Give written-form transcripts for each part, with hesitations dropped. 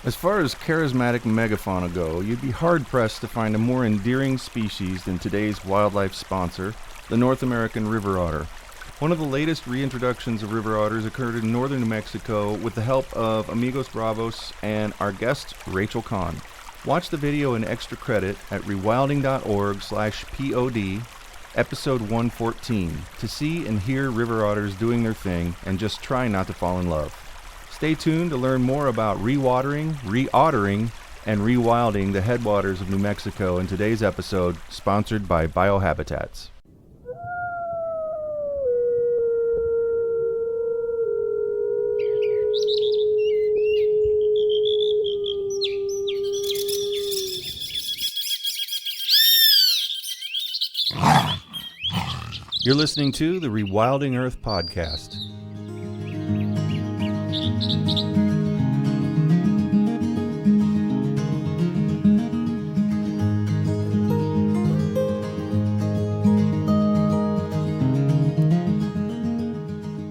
As far as charismatic megafauna go, you'd be hard-pressed to find a more endearing species than today's wildlife sponsor, the North American river otter. One of the latest reintroductions of river otters occurred in northern New Mexico with the help of Amigos Bravos and our guest, Rachel Conn. Watch the video in extra credit at rewilding.org/pod, episode 114, to see and hear river otters doing their thing and just try not to fall in love. Stay tuned to learn more about rewatering, re-ottering, and rewilding the headwaters of New Mexico in today's episode, sponsored by Biohabitats. You're listening to the Rewilding Earth podcast.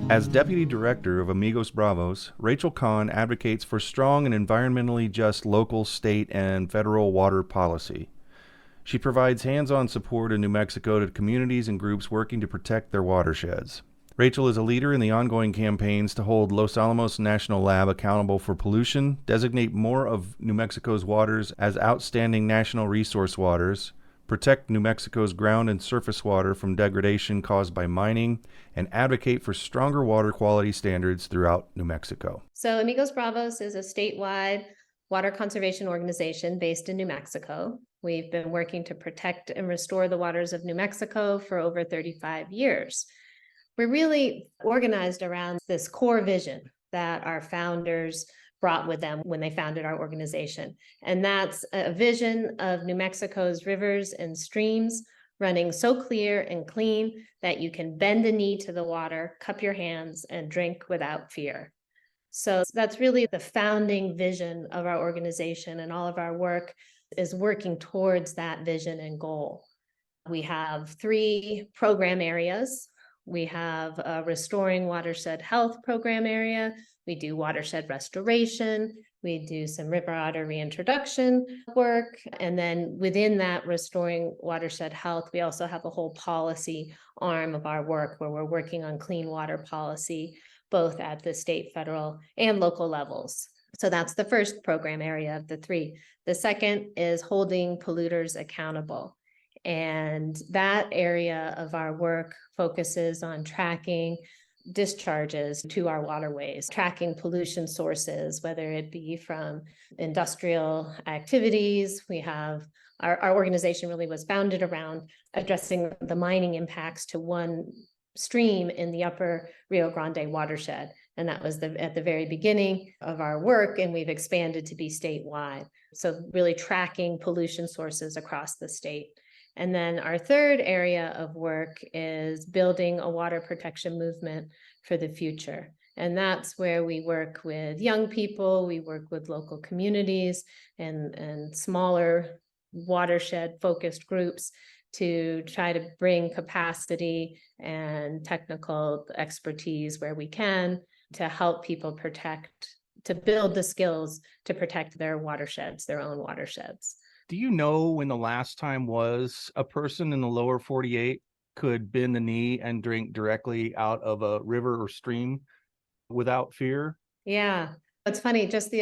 As Deputy Director of Amigos Bravos, Rachel Conn advocates for strong and environmentally just local, state, and federal water policy. She provides hands-on support in New Mexico to communities and groups working to protect their watersheds. Rachel is a leader in the ongoing campaigns to hold Los Alamos National Lab accountable for pollution, designate more of New Mexico's waters as outstanding national resource waters, protect New Mexico's ground and surface water from degradation caused by mining, and advocate for stronger water quality standards throughout New Mexico. So Amigos Bravos is a statewide water conservation organization based in New Mexico. We've been working to protect and restore the waters of New Mexico for over 35 years. We're really organized around this core vision that our founders brought with them when they founded our organization. And that's a vision of New Mexico's rivers and streams running so clear and clean that you can bend the knee to the water, cup your hands, and drink without fear. So that's really the founding vision of our organization, and all of our work is working towards that vision and goal. We have 3 program areas. We have a restoring watershed health program area. We do watershed restoration. We do some river otter reintroduction work. And then within that restoring watershed health, we also have a whole policy arm of our work where we're working on clean water policy, both at the state, federal, and local levels. So that's the first program area of the 3. The second is holding polluters accountable. And that area of our work focuses on tracking discharges to our waterways, tracking pollution sources, whether it be from industrial activities. We have our organization really was founded around addressing the mining impacts to one stream in the upper Rio Grande Watershed. And that was at the very beginning of our work, and we've expanded to be statewide. So really tracking pollution sources across the state. And then our third area of work is building a water protection movement for the future. And that's where we work with young people, we work with local communities and smaller watershed focused groups to try to bring capacity and technical expertise where we can to help people protect, to build the skills to protect their watersheds, their own watersheds. Do you know when the last time was a person in the lower 48 could bend the knee and drink directly out of a river or stream without fear? Yeah. It's funny, just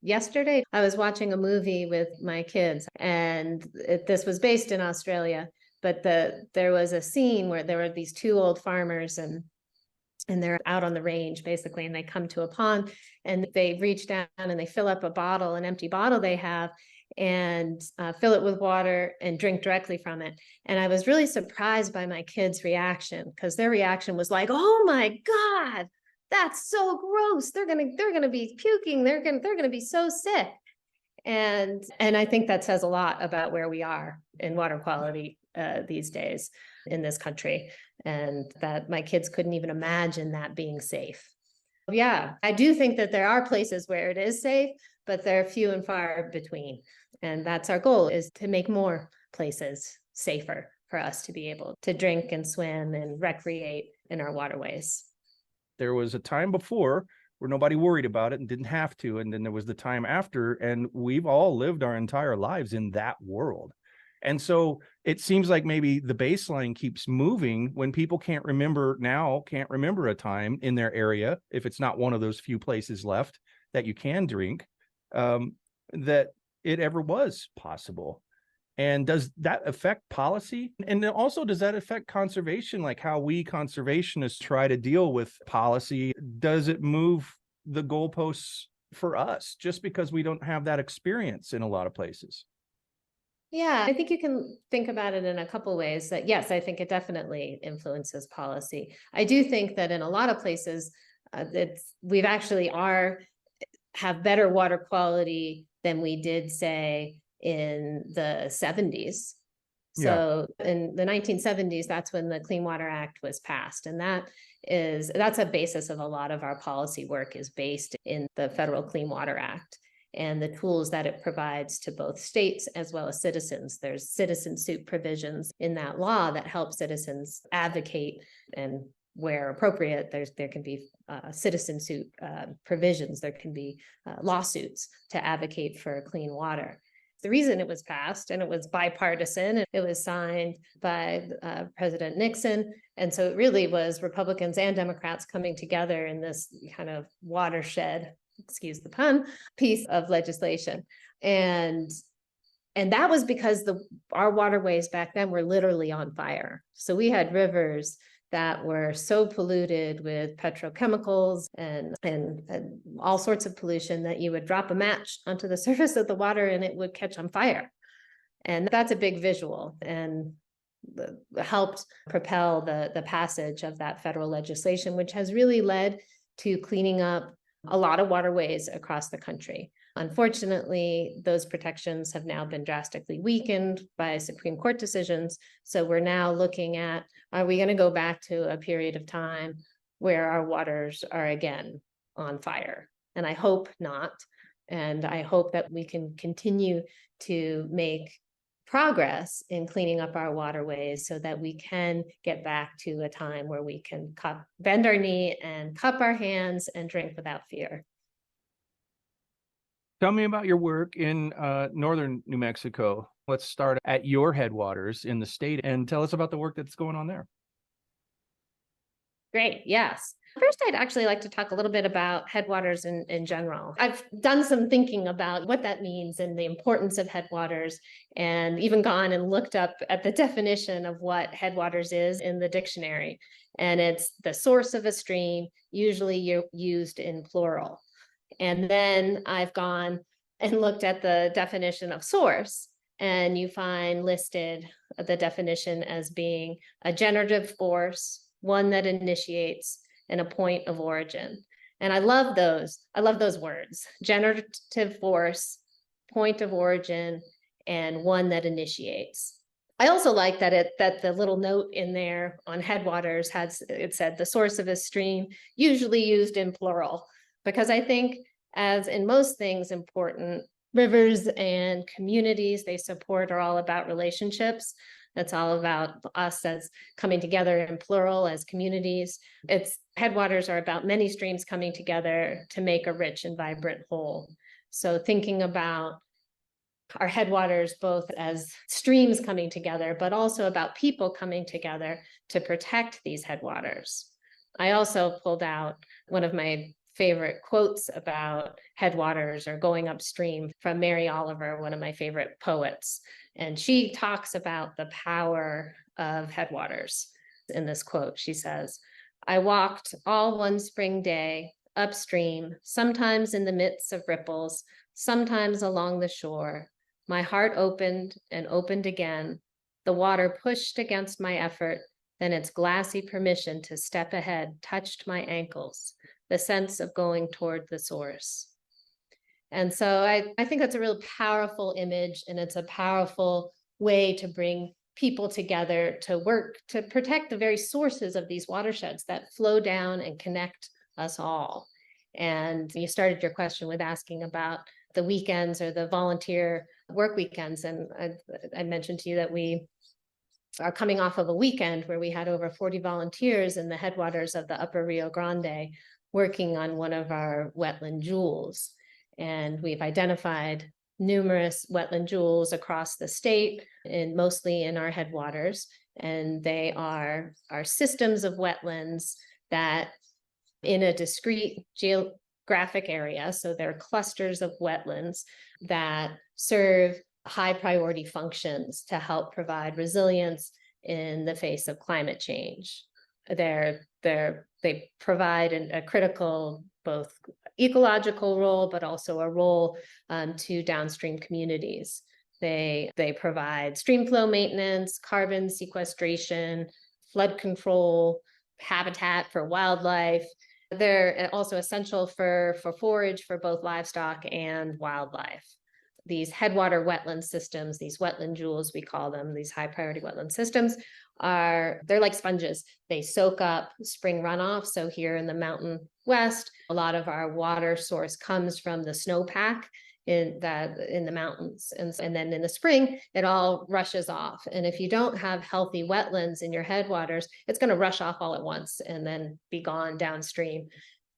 yesterday, I was watching a movie with my kids, and this was based in Australia, but there was a scene where there were these 2 old farmers, and they're out on the range basically, and they come to a pond, and they reach down and they fill up a bottle, an empty bottle they have, and fill it with water and drink directly from it. And I was really surprised by my kids' reaction, because their reaction was like, "Oh my God, that's so gross. They're gonna be puking. They're gonna be so sick." And I think that says a lot about where we are in water quality these days in this country, and that my kids couldn't even imagine that being safe. Yeah, I do think that there are places where it is safe, but they're few and far between. And that's our goal, is to make more places safer for us to be able to drink and swim and recreate in our waterways. There was a time before where nobody worried about it and didn't have to. And then there was the time after, and we've all lived our entire lives in that world. And so it seems like maybe the baseline keeps moving when people can't remember a time in their area, if it's not one of those few places left that you can drink, that it ever was possible. And does that affect policy? And then also, does that affect conservation? Like how we conservationists try to deal with policy? Does it move the goalposts for us just because we don't have that experience in a lot of places? Yeah, I think you can think about it in a couple ways. That yes, I think it definitely influences policy. I do think that in a lot of places, we've actually have better water quality than we did, say, in the 70s. So in the 1970s, that's when the Clean Water Act was passed. And that's a basis of a lot of our policy work, is based in the Federal Clean Water Act and the tools that it provides to both states as well as citizens. There's citizen suit provisions in that law that help citizens advocate, and where appropriate, there can be citizen suit provisions. There can be lawsuits to advocate for clean water. The reason it was passed, and it was bipartisan, and it was signed by President Nixon. And so it really was Republicans and Democrats coming together in this kind of watershed, excuse the pun, piece of legislation. And that was because our waterways back then were literally on fire. So we had rivers that were so polluted with petrochemicals and all sorts of pollution that you would drop a match onto the surface of the water and it would catch on fire. And that's a big visual, and helped propel the passage of that federal legislation, which has really led to cleaning up a lot of waterways across the country. Unfortunately, those protections have now been drastically weakened by Supreme Court decisions. So we're now looking at, are we going to go back to a period of time where our waters are again on fire? And I hope not. And I hope that we can continue to make progress in cleaning up our waterways so that we can get back to a time where we can bend our knee and cup our hands and drink without fear. Tell me about your work in northern New Mexico. Let's start at your headwaters in the state and tell us about the work that's going on there. Great, yes. First, I'd actually like to talk a little bit about headwaters in general. I've done some thinking about what that means and the importance of headwaters, and even gone and looked up at the definition of what headwaters is in the dictionary. And it's the source of a stream, usually used in plural. And then I've gone and looked at the definition of source, and you find listed the definition as being a generative force, one that initiates, and a point of origin. And I love those words: generative force, point of origin, and one that initiates. I also like that the little note in there on headwaters it said the source of a stream, usually used in plural, because I think, as in most things important, rivers and communities they support are all about relationships. That's all about us as coming together in plural as communities. Headwaters are about many streams coming together to make a rich and vibrant whole. So thinking about our headwaters both as streams coming together, but also about people coming together to protect these headwaters. I also pulled out one of my favorite quotes about headwaters or going upstream from Mary Oliver, one of my favorite poets. And she talks about the power of headwaters in this quote. She says, "I walked all one spring day upstream, sometimes in the midst of ripples, sometimes along the shore. My heart opened and opened again. The water pushed against my effort, then its glassy permission to step ahead touched my ankles, the sense of going toward the source." And so I think that's a real powerful image, and it's a powerful way to bring people together to work to protect the very sources of these watersheds that flow down and connect us all. And you started your question with asking about the weekends or the volunteer work weekends. And I mentioned to you that we are coming off of a weekend where we had over 40 volunteers in the headwaters of the Upper Rio Grande working on one of our wetland jewels. And we've identified numerous wetland jewels across the state, and mostly in our headwaters. And they are systems of wetlands that in a discrete geographic area, so they're clusters of wetlands that serve high priority functions to help provide resilience in the face of climate change. They provide a critical both ecological role, but also a role to downstream communities. They provide stream flow maintenance, carbon sequestration, flood control, habitat for wildlife. They're also essential for forage for both livestock and wildlife. These headwater wetland systems, these wetland jewels, we call them, these high priority wetland systems, they're like sponges. They soak up spring runoff. So here in the Mountain West, a lot of our water source comes from the snowpack in the mountains. And then in the spring, it all rushes off. And if you don't have healthy wetlands in your headwaters, it's going to rush off all at once and then be gone downstream.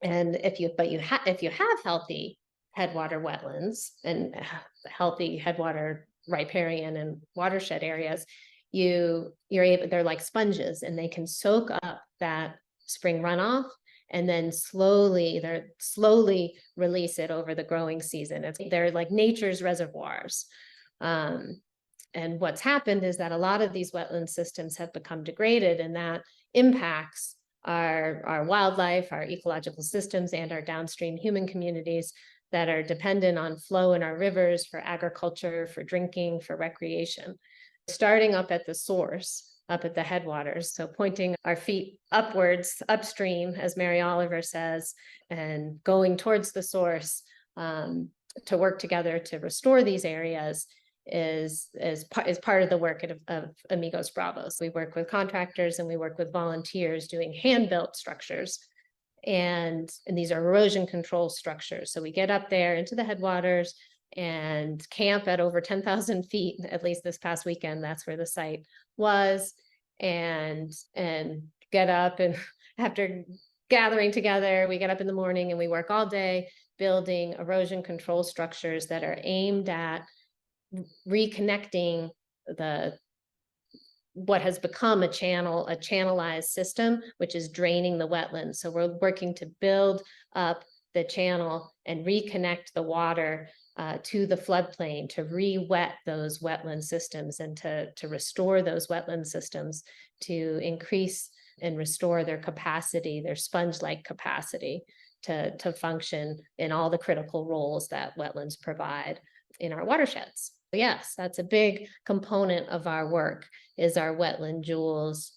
And if you have healthy headwater wetlands and healthy headwater riparian and watershed areas, they're like sponges, and they can soak up that spring runoff and then slowly release it over the growing season. They're like nature's reservoirs. And what's happened is that a lot of these wetland systems have become degraded, and that impacts our wildlife, our ecological systems, and our downstream human communities that are dependent on flow in our rivers for agriculture, for drinking, for recreation. Starting up at the source, up at the headwaters, so pointing our feet upwards, upstream, as Mary Oliver says, and going towards the source to work together to restore these areas is part of the work of Amigos Bravos. We work with contractors and we work with volunteers doing hand-built structures. And these are erosion control structures. So we get up there into the headwaters and camp at over 10,000 feet, at least this past weekend, that's where the site was, and get up, and after gathering together, we get up in the morning and we work all day building erosion control structures that are aimed at reconnecting what has become a channelized system, which is draining the wetlands. So we're working to build up the channel and reconnect the water to the floodplain, to re-wet those wetland systems, and to restore those wetland systems, to increase and restore their capacity, their sponge-like capacity to function in all the critical roles that wetlands provide in our watersheds. Yes, that's a big component of our work, is our wetland jewels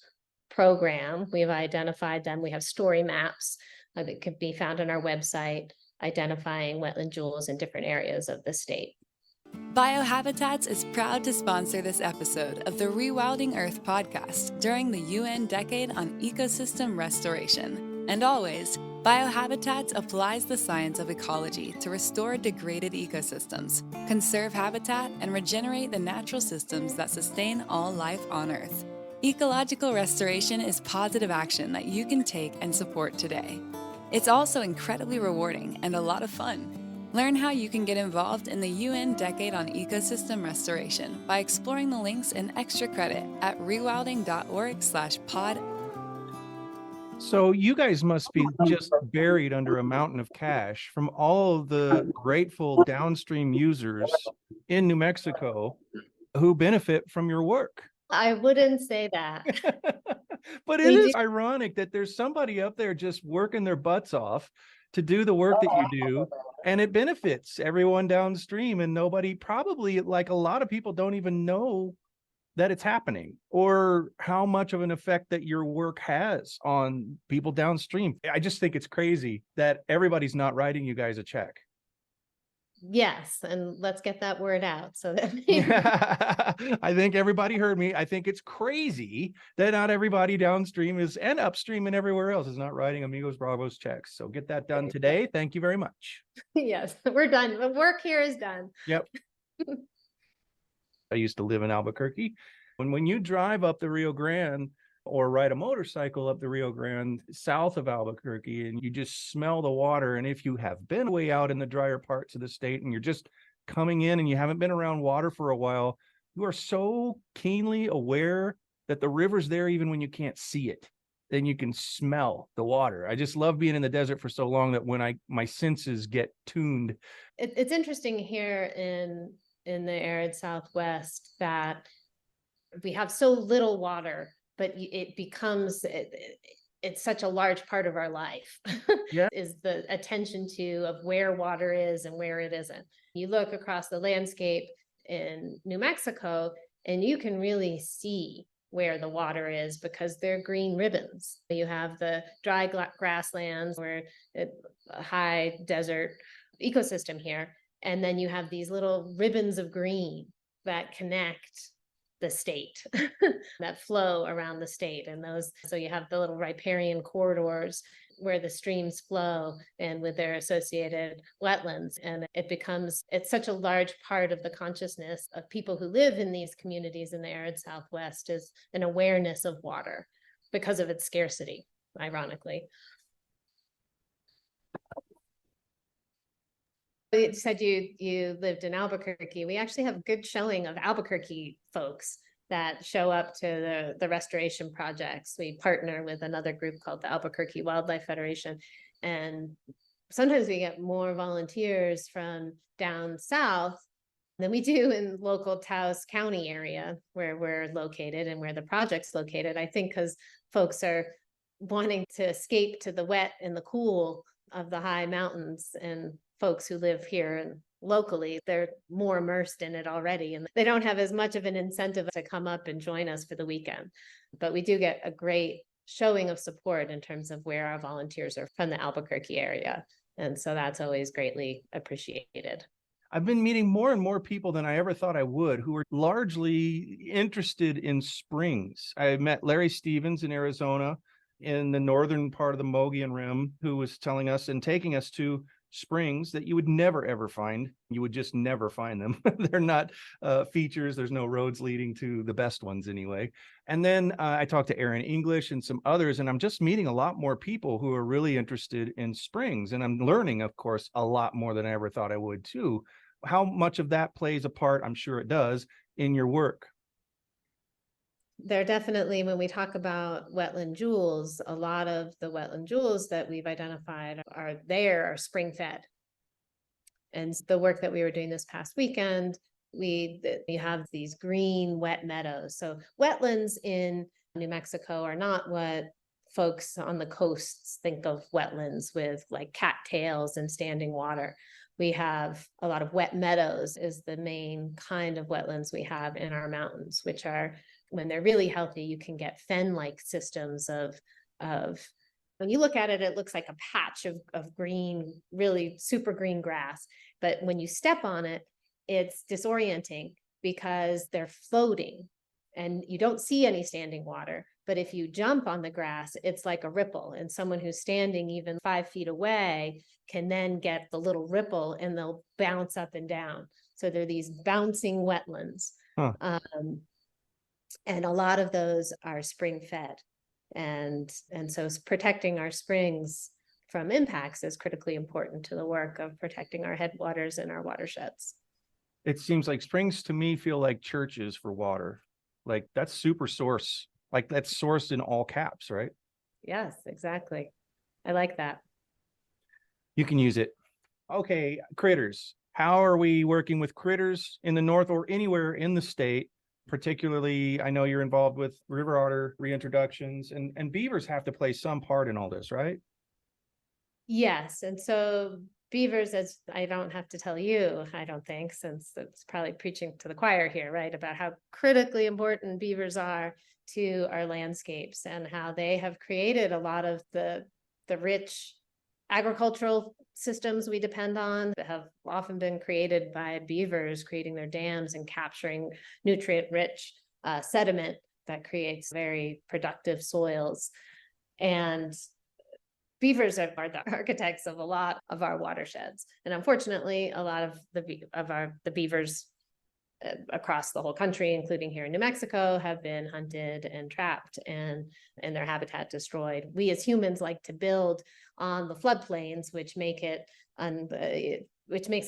program. We've identified them. We have story maps that can be found on our website, identifying wetland jewels in different areas of the state. Biohabitats is proud to sponsor this episode of the Rewilding Earth podcast during the UN Decade on Ecosystem Restoration. And always, Biohabitats applies the science of ecology to restore degraded ecosystems, conserve habitat, and regenerate the natural systems that sustain all life on Earth. Ecological restoration is positive action that you can take and support today. It's also incredibly rewarding and a lot of fun. Learn how you can get involved in the UN Decade on Ecosystem Restoration by exploring the links and extra credit at rewilding.org/pod. So you guys must be just buried under a mountain of cash from all of the grateful downstream users in New Mexico who benefit from your work. I wouldn't say that. But it is ironic that there's somebody up there just working their butts off to do the work that you do, and it benefits everyone downstream, and nobody, probably like a lot of people, don't even know that it's happening or how much of an effect that your work has on people downstream. I just think it's crazy that everybody's not writing you guys a check. Yes, and let's get that word out so that I think everybody heard me. I think it's crazy that not everybody downstream and upstream and everywhere else is not writing Amigos Bravos checks. So get that done today. Thank you very much. Yes, we're done. The work here is done. Yep. I used to live in Albuquerque. When you drive up the Rio Grande or ride a motorcycle up the Rio Grande south of Albuquerque, and you just smell the water. And if you have been way out in the drier parts of the state and you're just coming in and you haven't been around water for a while, you are so keenly aware that the river's there even when you can't see it. Then you can smell the water. I just love being in the desert for so long that when my senses get tuned. It's interesting here in the arid Southwest that we have so little water, but it becomes it's such a large part of our life. Yeah. Is the attention to of where water is and where it isn't. You look across the landscape in New Mexico and you can really see where the water is because they're green ribbons. You have the dry grasslands where a high desert ecosystem here, and then you have these little ribbons of green that connect the state that flow around the state. And those, so you have the little riparian corridors where the streams flow and with their associated wetlands. And it's such a large part of the consciousness of people who live in these communities in the arid Southwest is an awareness of water because of its scarcity, ironically. You said you lived in Albuquerque. We actually have a good showing of Albuquerque folks that show up to the restoration projects. We partner with another group called the Albuquerque Wildlife Federation. And sometimes we get more volunteers from down south than we do in local Taos County area where we're located and where the project's located. I think because folks are wanting to escape to the wet and the cool of the high mountains, and folks who live here and locally, they're more immersed in it already, and they don't have as much of an incentive to come up and join us for the weekend. But we do get a great showing of support in terms of where our volunteers are from the Albuquerque area. And so that's always greatly appreciated. I've been meeting more and more people than I ever thought I would who are largely interested in springs. I met Larry Stevens in Arizona in the northern part of the Mogollon Rim, who was telling us and taking us to springs that you would never ever find. You would just never find them. They're not features. There's no roads leading to the best ones anyway. And then I talked to Aaron English and some others, and I'm just meeting a lot more people who are really interested in springs. And I'm learning, of course, a lot more than I ever thought I would too. How much of that plays a part, I'm sure it does, in your work? There definitely, when we talk about wetland jewels, a lot of the wetland jewels that we've identified are spring fed. And the work that we were doing this past weekend, we have these green wet meadows. So wetlands in New Mexico are not what folks on the coasts think of wetlands with, like cattails and standing water. We have a lot of wet meadows is the main kind of wetlands we have in our mountains, which are, when they're really healthy, you can get fen-like systems of when you look at it, it looks like a patch of green, really super green grass. But when you step on it, it's disorienting because they're floating and you don't see any standing water. But if you jump on the grass, it's like a ripple, and someone who's standing even 5 feet away can then get the little ripple and they'll bounce up and down. So they're these bouncing wetlands. Huh. And a lot of those are spring fed. And so protecting our springs from impacts is critically important to the work of protecting our headwaters and our watersheds. It seems like springs to me feel like churches for water. Like that's super source. Like that's sourced in all caps, right? Yes, exactly. I like that. You can use it. Okay, critters. How are we working with critters in the north or anywhere in the state? Particularly, I know you're involved with river otter reintroductions, and beavers have to play some part in all this, right? Yes. And so beavers, as I don't have to tell you, I don't think, since it's probably preaching to the choir here, right, about how critically important beavers are to our landscapes and how they have created a lot of the rich agricultural systems we depend on that have often been created by beavers, creating their dams and capturing nutrient-rich sediment that creates very productive soils. And beavers are the architects of a lot of our watersheds. And unfortunately, a lot of the beavers across the whole country, including here in New Mexico, have been hunted and trapped and their habitat destroyed. We as humans like to build on the floodplains, which makes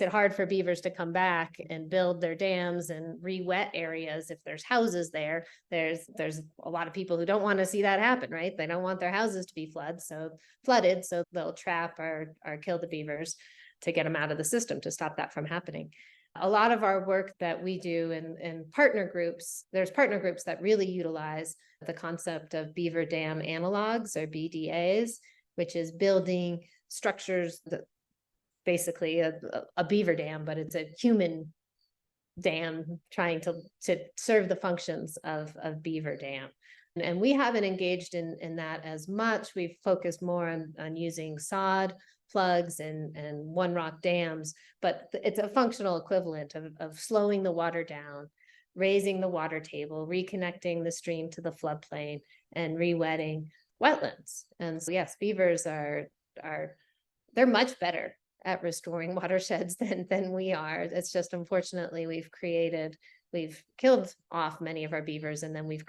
it hard for beavers to come back and build their dams and re-wet areas. If there's houses there, there's a lot of people who don't want to see that happen, right? They don't want their houses to be flooded, so they'll trap or kill the beavers to get them out of the system to stop that from happening. A lot of our work that we do in partner groups, there's partner groups that really utilize the concept of beaver dam analogs, or BDAs, which is building structures that basically a beaver dam, but it's a human dam trying to serve the functions of beaver dam. And we haven't engaged in that as much. We've focused more on using sod plugs and one rock dams, but it's a functional equivalent of slowing the water down, raising the water table, reconnecting the stream to the floodplain, and re-wetting wetlands. And so yes, beavers they're much better at restoring watersheds than we are. It's just, unfortunately, we've killed off many of our beavers, and then we've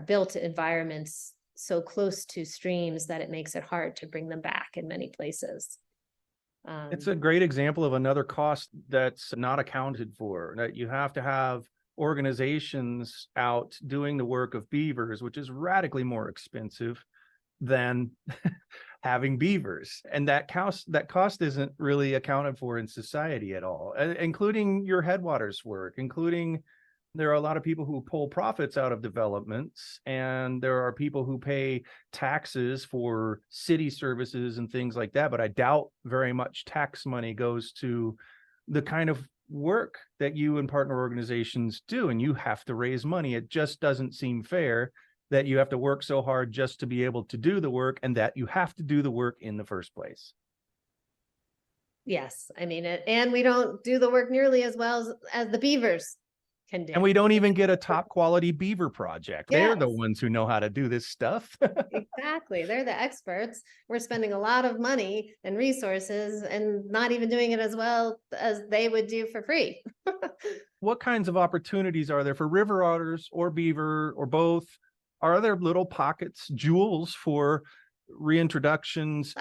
built environments so close to streams that it makes it hard to bring them back in many places. It's a great example of another cost that's not accounted for, that you have to have organizations out doing the work of beavers, which is radically more expensive than having beavers. And that cost isn't really accounted for in society at all, including your headwaters work, there are a lot of people who pull profits out of developments, and there are people who pay taxes for city services and things like that. But I doubt very much tax money goes to the kind of work that you and partner organizations do, and you have to raise money. It just doesn't seem fair that you have to work so hard just to be able to do the work, and that you have to do the work in the first place. Yes, I mean it, and we don't do the work nearly as well as the beavers can do. And we don't even get a top quality beaver project. Yes. They're the ones who know how to do this stuff. Exactly. They're the experts. We're spending a lot of money and resources and not even doing it as well as they would do for free. What kinds of opportunities are there for river otters or beaver or both? Are there little pockets, jewels for reintroductions?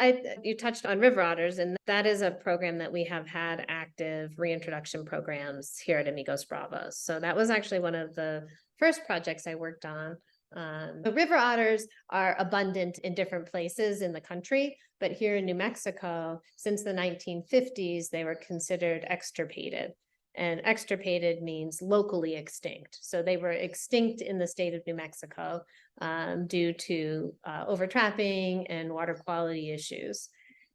You touched on river otters, and that is a program that we have had active reintroduction programs here at Amigos Bravos. So that was actually one of the first projects I worked on. The river otters are abundant in different places in the country, but here in New Mexico, since the 1950s, they were considered extirpated. And extirpated means locally extinct. So they were extinct in the state of New Mexico due to overtrapping and water quality issues.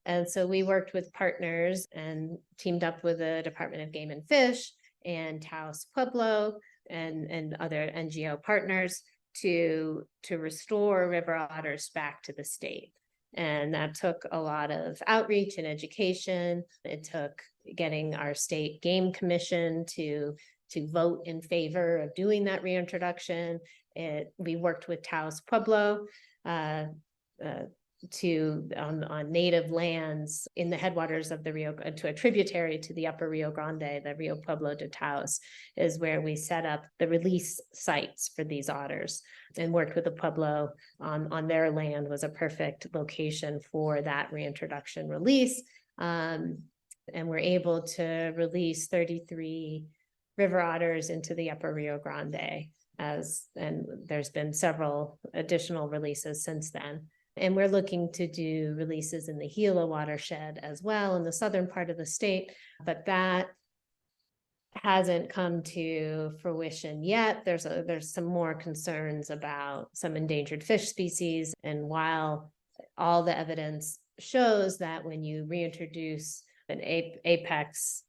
And so we worked with partners and teamed up with the Department of Game and Fish and Taos Pueblo and other NGO partners to restore river otters back to the state. And that took a lot of outreach and education. It took getting our state game commission to vote in favor of doing that reintroduction. We worked with Taos Pueblo on native lands in the headwaters of the Rio, to a tributary to the upper Rio Grande. The Rio Pueblo de Taos is where we set up the release sites for these otters, and worked with the Pueblo on their land. Was a perfect location for that reintroduction release. And we're able to release 33 river otters into the upper Rio Grande, and there's been several additional releases since then. And we're looking to do releases in the Gila watershed as well, in the southern part of the state, but that hasn't come to fruition yet. There's some more concerns about some endangered fish species. And while all the evidence shows that when you reintroduce an apex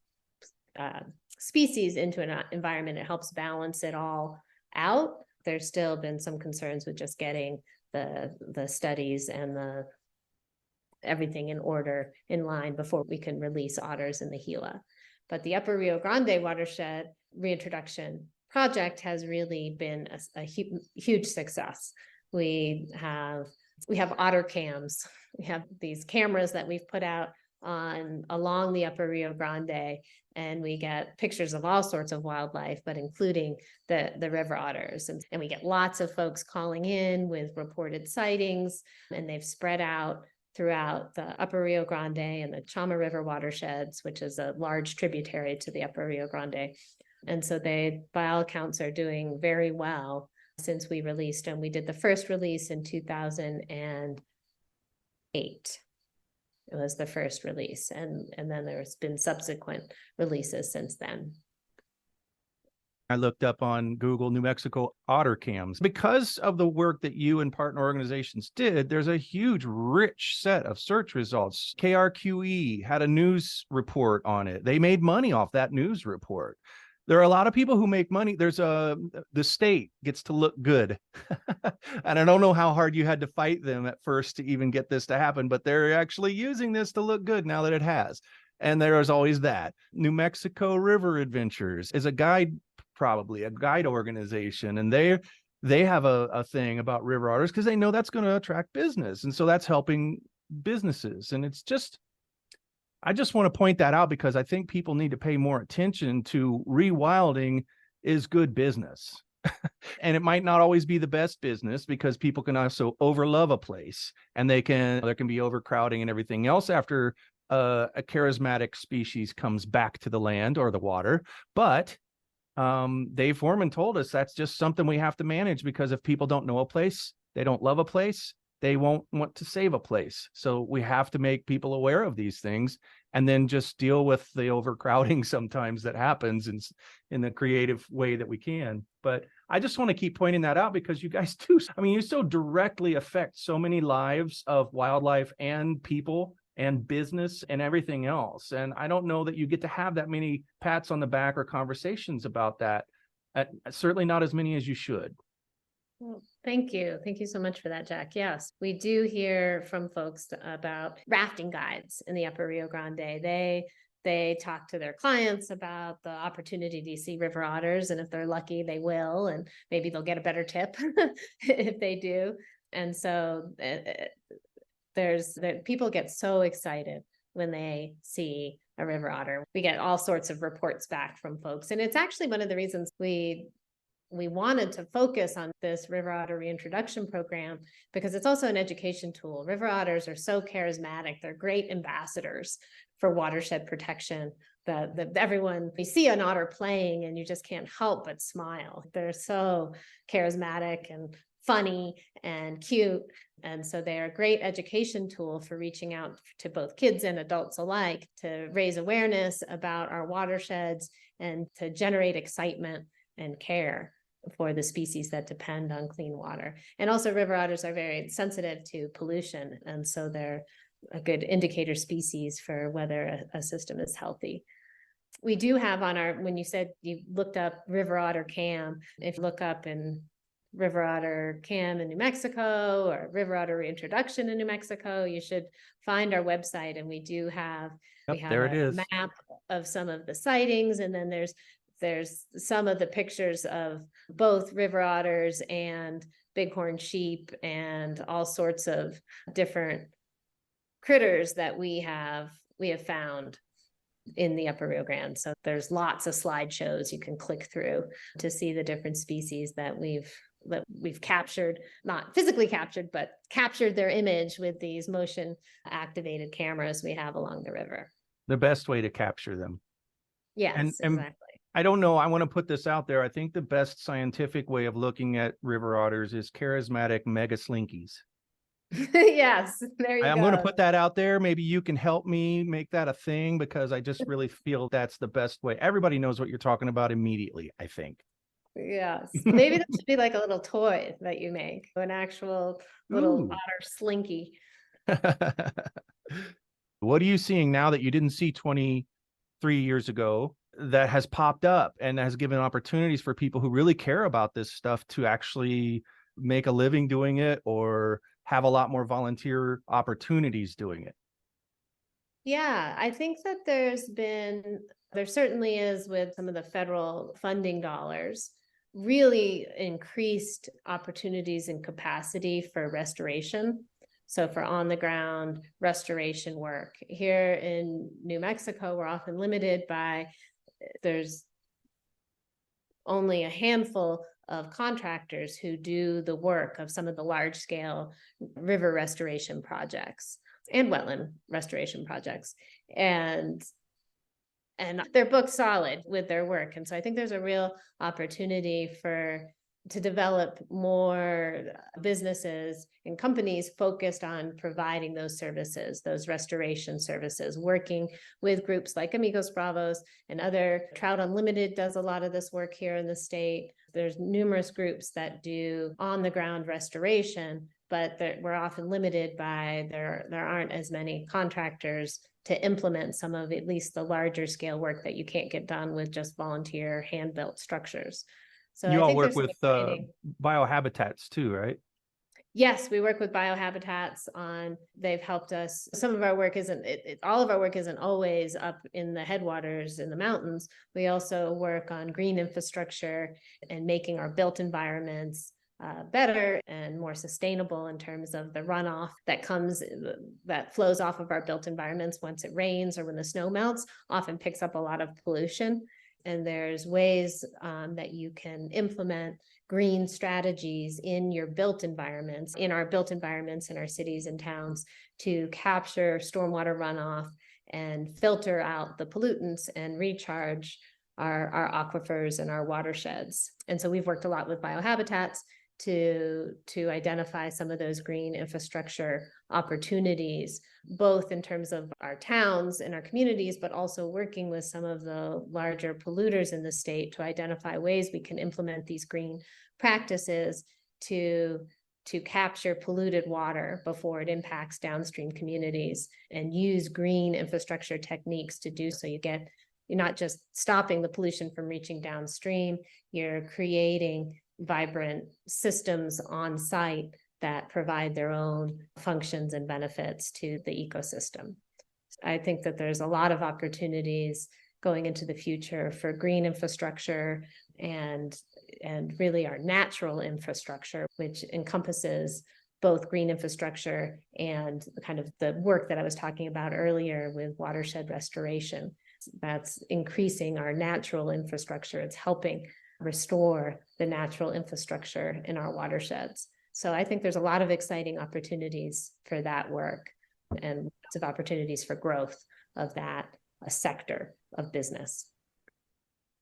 species into an environment, it helps balance it all out, there's still been some concerns with just getting the studies and everything in order, in line, before we can release otters in the Gila. But the upper Rio Grande watershed reintroduction project has really been a huge success. We have otter cams. We have these cameras that we've put out along the upper Rio Grande, and we get pictures of all sorts of wildlife, but including the river otters. And we get lots of folks calling in with reported sightings, and they've spread out throughout the upper Rio Grande and the Chama River watersheds, which is a large tributary to the upper Rio Grande. And so they, by all accounts, are doing very well since we released them. We did the first release in 2008. It was the first release, and then there's been subsequent releases since then. I looked up on Google New Mexico otter cams. Because of the work that you and partner organizations did, there's a huge, rich set of search results. KRQE had a news report on it. They made money off that news report. There are a lot of people who make money. The state gets to look good. And I don't know how hard you had to fight them at first to even get this to happen, but they're actually using this to look good now that it has. And there is always that. New Mexico River Adventures is a guide organization, and they have a thing about river otters because they know that's going to attract business, and so that's helping businesses. And I just want to point that out because I think people need to pay more attention to rewilding is good business. And it might not always be the best business because people can also overlove a place, and there can be overcrowding and everything else after a charismatic species comes back to the land or the water. But Dave Foreman told us that's just something we have to manage, because if people don't know a place, they don't love a place, they won't want to save a place. So we have to make people aware of these things, and then just deal with the overcrowding sometimes that happens in the creative way that we can. But I just want to keep pointing that out because you guys do. I mean, you so directly affect so many lives of wildlife and people and business and everything else. And I don't know that you get to have that many pats on the back or conversations about that. Certainly not as many as you should. Well, thank you. Thank you so much for that, Jack. Yes, we do hear from folks about rafting guides in the upper Rio Grande. They talk to their clients about the opportunity to see river otters, and if they're lucky, they will, and maybe they'll get a better tip if they do. And so people get so excited when they see a river otter. We get all sorts of reports back from folks, and it's actually one of the reasons we wanted to focus on this river otter reintroduction program, because it's also an education tool. River otters are so charismatic. They're great ambassadors for watershed protection. Everyone, we see an otter playing and you just can't help but smile. They're so charismatic and funny and cute. And so they're a great education tool for reaching out to both kids and adults alike to raise awareness about our watersheds and to generate excitement and care for the species that depend on clean water. And also river otters are very sensitive to pollution. And so they're a good indicator species for whether a system is healthy. We do have on when you said you looked up river otter cam, if you look up in river otter cam in New Mexico or river otter reintroduction in New Mexico, you should find our website. And we do have, there it is, a map of some of the sightings. And then there's some of the pictures of both river otters and bighorn sheep and all sorts of different critters that we have found in the upper Rio Grande. So there's lots of slideshows you can click through to see the different species that we've captured, not physically captured, but captured their image with these motion activated cameras we have along the river. The best way to capture them. Yes, and exactly. I don't know. I want to put this out there. I think the best scientific way of looking at river otters is charismatic mega slinkies. Yes, there you go. I'm going to put that out there. Maybe you can help me make that a thing, because I just really feel that's the best way. Everybody knows what you're talking about immediately, I think. Yes. Maybe that should be like a little toy that you make, an actual little otter slinky. What are you seeing now that you didn't see 23 years ago that has popped up and has given opportunities for people who really care about this stuff to actually make a living doing it or have a lot more volunteer opportunities doing it? Yeah, I think that there certainly is, with some of the federal funding dollars, really increased opportunities and capacity for restoration. So for on the ground restoration work here in New Mexico, we're often limited by, there's only a handful of contractors who do the work of some of the large scale river restoration projects and wetland restoration projects. And they're booked solid with their work. And so I think there's a real opportunity to develop more businesses and companies focused on providing those services, those restoration services, working with groups like Amigos Bravos and other. Trout Unlimited does a lot of this work here in the state. There's numerous groups that do on the ground restoration, but we're often limited by there aren't as many contractors to implement some of at least the larger scale work that you can't get done with just volunteer hand-built structures. So you I all think work there's some with exciting. Biohabitats too, right? Yes, we work with Biohabitats they've helped us. Some of our work all of our work isn't always up in the headwaters in the mountains. We also work on green infrastructure and making our built environments better and more sustainable in terms of the runoff that flows off of our built environments once it rains or when the snow melts, often picks up a lot of pollution. And there's ways that you can implement green strategies in your built environments, in our built environments in our cities and towns, to capture stormwater runoff and filter out the pollutants and recharge our aquifers and our watersheds. And so we've worked a lot with Biohabitats to identify some of those green infrastructure opportunities, both in terms of our towns and our communities, but also working with some of the larger polluters in the state to identify ways we can implement these green practices to capture polluted water before it impacts downstream communities, and use green infrastructure techniques to do so. You're not just stopping the pollution from reaching downstream, you're creating vibrant systems on site that provide their own functions and benefits to the ecosystem. I think that there's a lot of opportunities going into the future for green infrastructure and really our natural infrastructure, which encompasses both green infrastructure and kind of the work that I was talking about earlier with watershed restoration. That's increasing our natural infrastructure. It's helping restore the natural infrastructure in our watersheds. So I think there's a lot of exciting opportunities for that work and lots of opportunities for growth of a sector of business.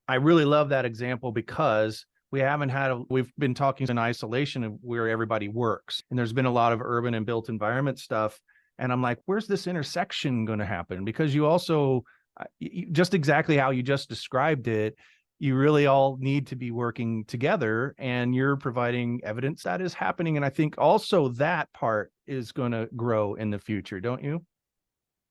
I really love that example because we've been talking in isolation of where everybody works. And there's been a lot of urban and built environment stuff. And I'm like, where's this intersection going to happen? Because you also, just exactly how you just described it, you really all need to be working together, and you're providing evidence that is happening. And I think also that part is going to grow in the future, don't you?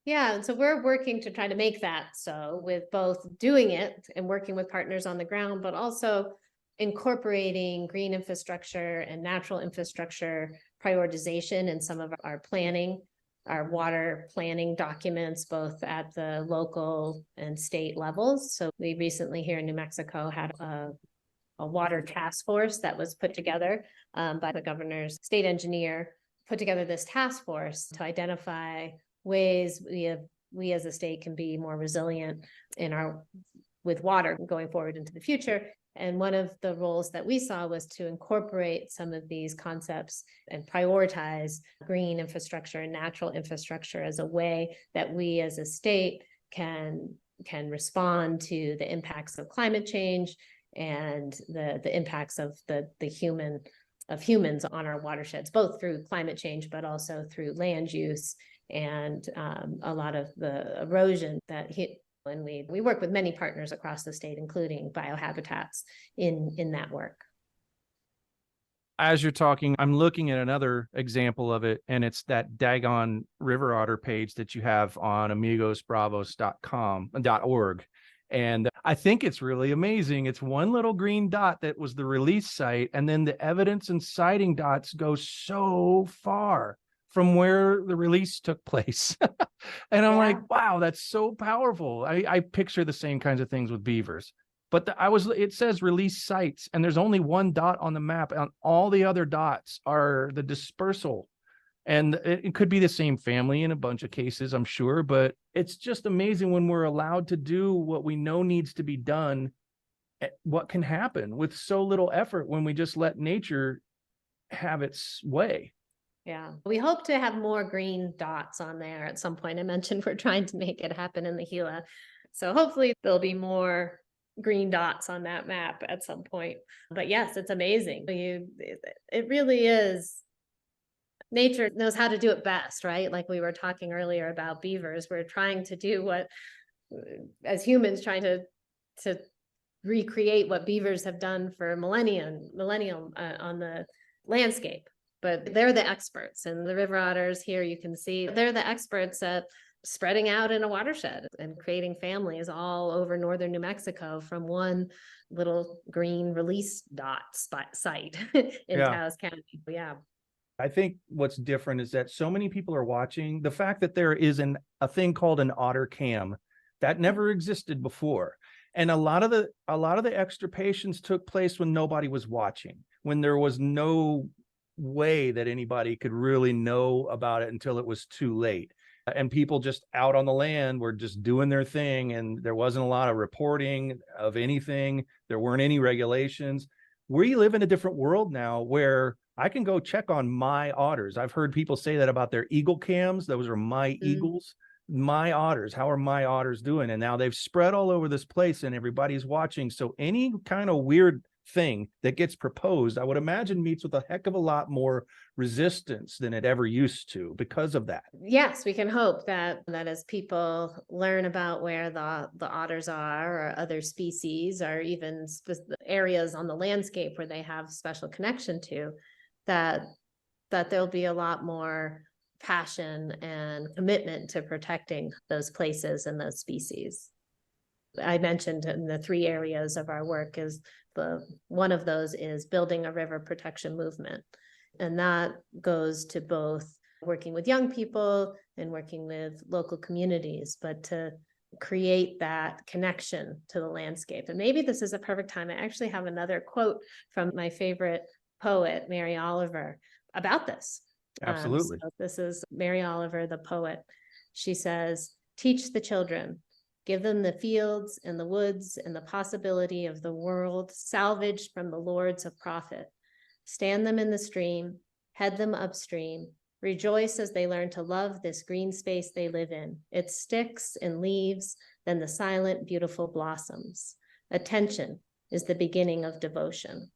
Yeah, and so we're working to try to make that so, with both doing it and working with partners on the ground, but also incorporating green infrastructure and natural infrastructure prioritization in some of our planning, our water planning documents, both at the local and state levels. So we recently here in New Mexico had a water task force that was put together by the governor's state engineer, put together this task force to identify ways we as a state can be more resilient with water going forward into the future. And one of the roles that we saw was to incorporate some of these concepts and prioritize green infrastructure and natural infrastructure as a way that we as a state can respond to the impacts of climate change and the impacts of humans on our watersheds, both through climate change, but also through land use and a lot of the erosion that hit. And we work with many partners across the state, including Biohabitats in that work. As you're talking, I'm looking at another example of it, and it's that daggone river otter page that you have on amigosbravos.org. And I think it's really amazing. It's one little green dot that was the release site, and then the evidence and sighting dots go so far from where the release took place. And I'm like, wow, that's so powerful. I picture the same kinds of things with beavers. But it says release sites, and there's only one dot on the map, and all the other dots are the dispersal. And it could be the same family in a bunch of cases, I'm sure, but it's just amazing when we're allowed to do what we know needs to be done, what can happen with so little effort when we just let nature have its way. Yeah, we hope to have more green dots on there at some point. I mentioned we're trying to make it happen in the Gila. So hopefully there'll be more green dots on that map at some point. But yes, it's amazing. It really is. Nature knows how to do it best, right? Like we were talking earlier about beavers. We're trying to do what, as humans, trying to recreate what beavers have done for millennium on the landscape. But they're the experts, and the river otters here, you can see they're the experts at spreading out in a watershed and creating families all over northern New Mexico from one little green release dot site in Taos County. Yeah. I think what's different is that so many people are watching. The fact that there is a thing called an otter cam that never existed before. And a lot of the extirpations took place when nobody was watching, when there was no way that anybody could really know about it until it was too late. And people just out on the land were just doing their thing, and there wasn't a lot of reporting of anything. There weren't any regulations. We live in a different world now where I can go check on my otters. I've heard people say that about their eagle cams. Those are my eagles, my otters. How are my otters doing? And now they've spread all over this place and everybody's watching. So any kind of weird thing that gets proposed, I would imagine meets with a heck of a lot more resistance than it ever used to because of that. Yes, we can hope that as people learn about where the otters are, or other species, or even areas on the landscape where they have special connection to, that there'll be a lot more passion and commitment to protecting those places and those species. I mentioned in the 3 areas of our work is one of those is building a river protection movement. And that goes to both working with young people and working with local communities, but to create that connection to the landscape. And maybe this is a perfect time. I actually have another quote from my favorite poet, Mary Oliver, about this. Absolutely. So this is Mary Oliver, the poet. She says, "Teach the children. Give them the fields and the woods and the possibility of the world salvaged from the lords of profit. Stand them in the stream, head them upstream, rejoice as they learn to love this green space they live in, its sticks and leaves, then the silent, beautiful blossoms. Attention is the beginning of devotion."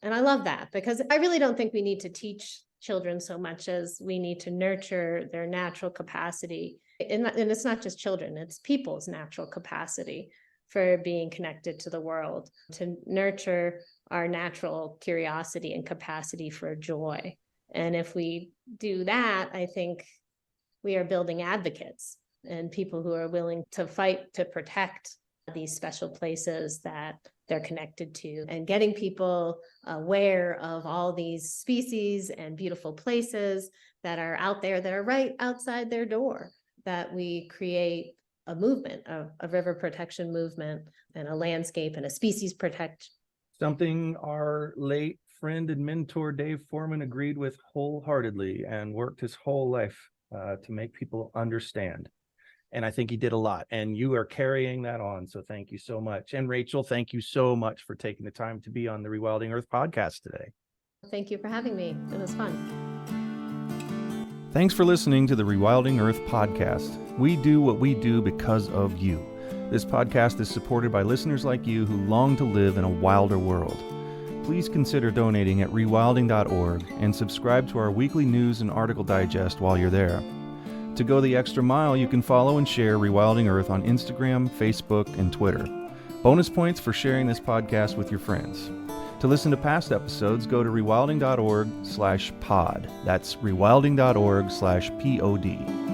And I love that, because I really don't think we need to teach children so much as we need to nurture their natural capacity. And it's not just children, it's people's natural capacity for being connected to the world, to nurture our natural curiosity and capacity for joy. And if we do that, I think we are building advocates and people who are willing to fight to protect these special places that they're connected to, and getting people aware of all these species and beautiful places that are out there that are right outside their door, that we create a movement, a river protection movement, and a landscape and a species protect. Something our late friend and mentor Dave Foreman agreed with wholeheartedly and worked his whole life to make people understand. And I think he did a lot, and you are carrying that on. So thank you so much. And Rachel, thank you so much for taking the time to be on the Rewilding Earth podcast today. Thank you for having me. It was fun. Thanks for listening to the Rewilding Earth podcast. We do what we do because of you. This podcast is supported by listeners like you who long to live in a wilder world. Please consider donating at rewilding.org and subscribe to our weekly news and article digest while you're there. To go the extra mile, you can follow and share Rewilding Earth on Instagram, Facebook, and Twitter. Bonus points for sharing this podcast with your friends. To listen to past episodes, go to rewilding.org/pod. That's rewilding.org/pod.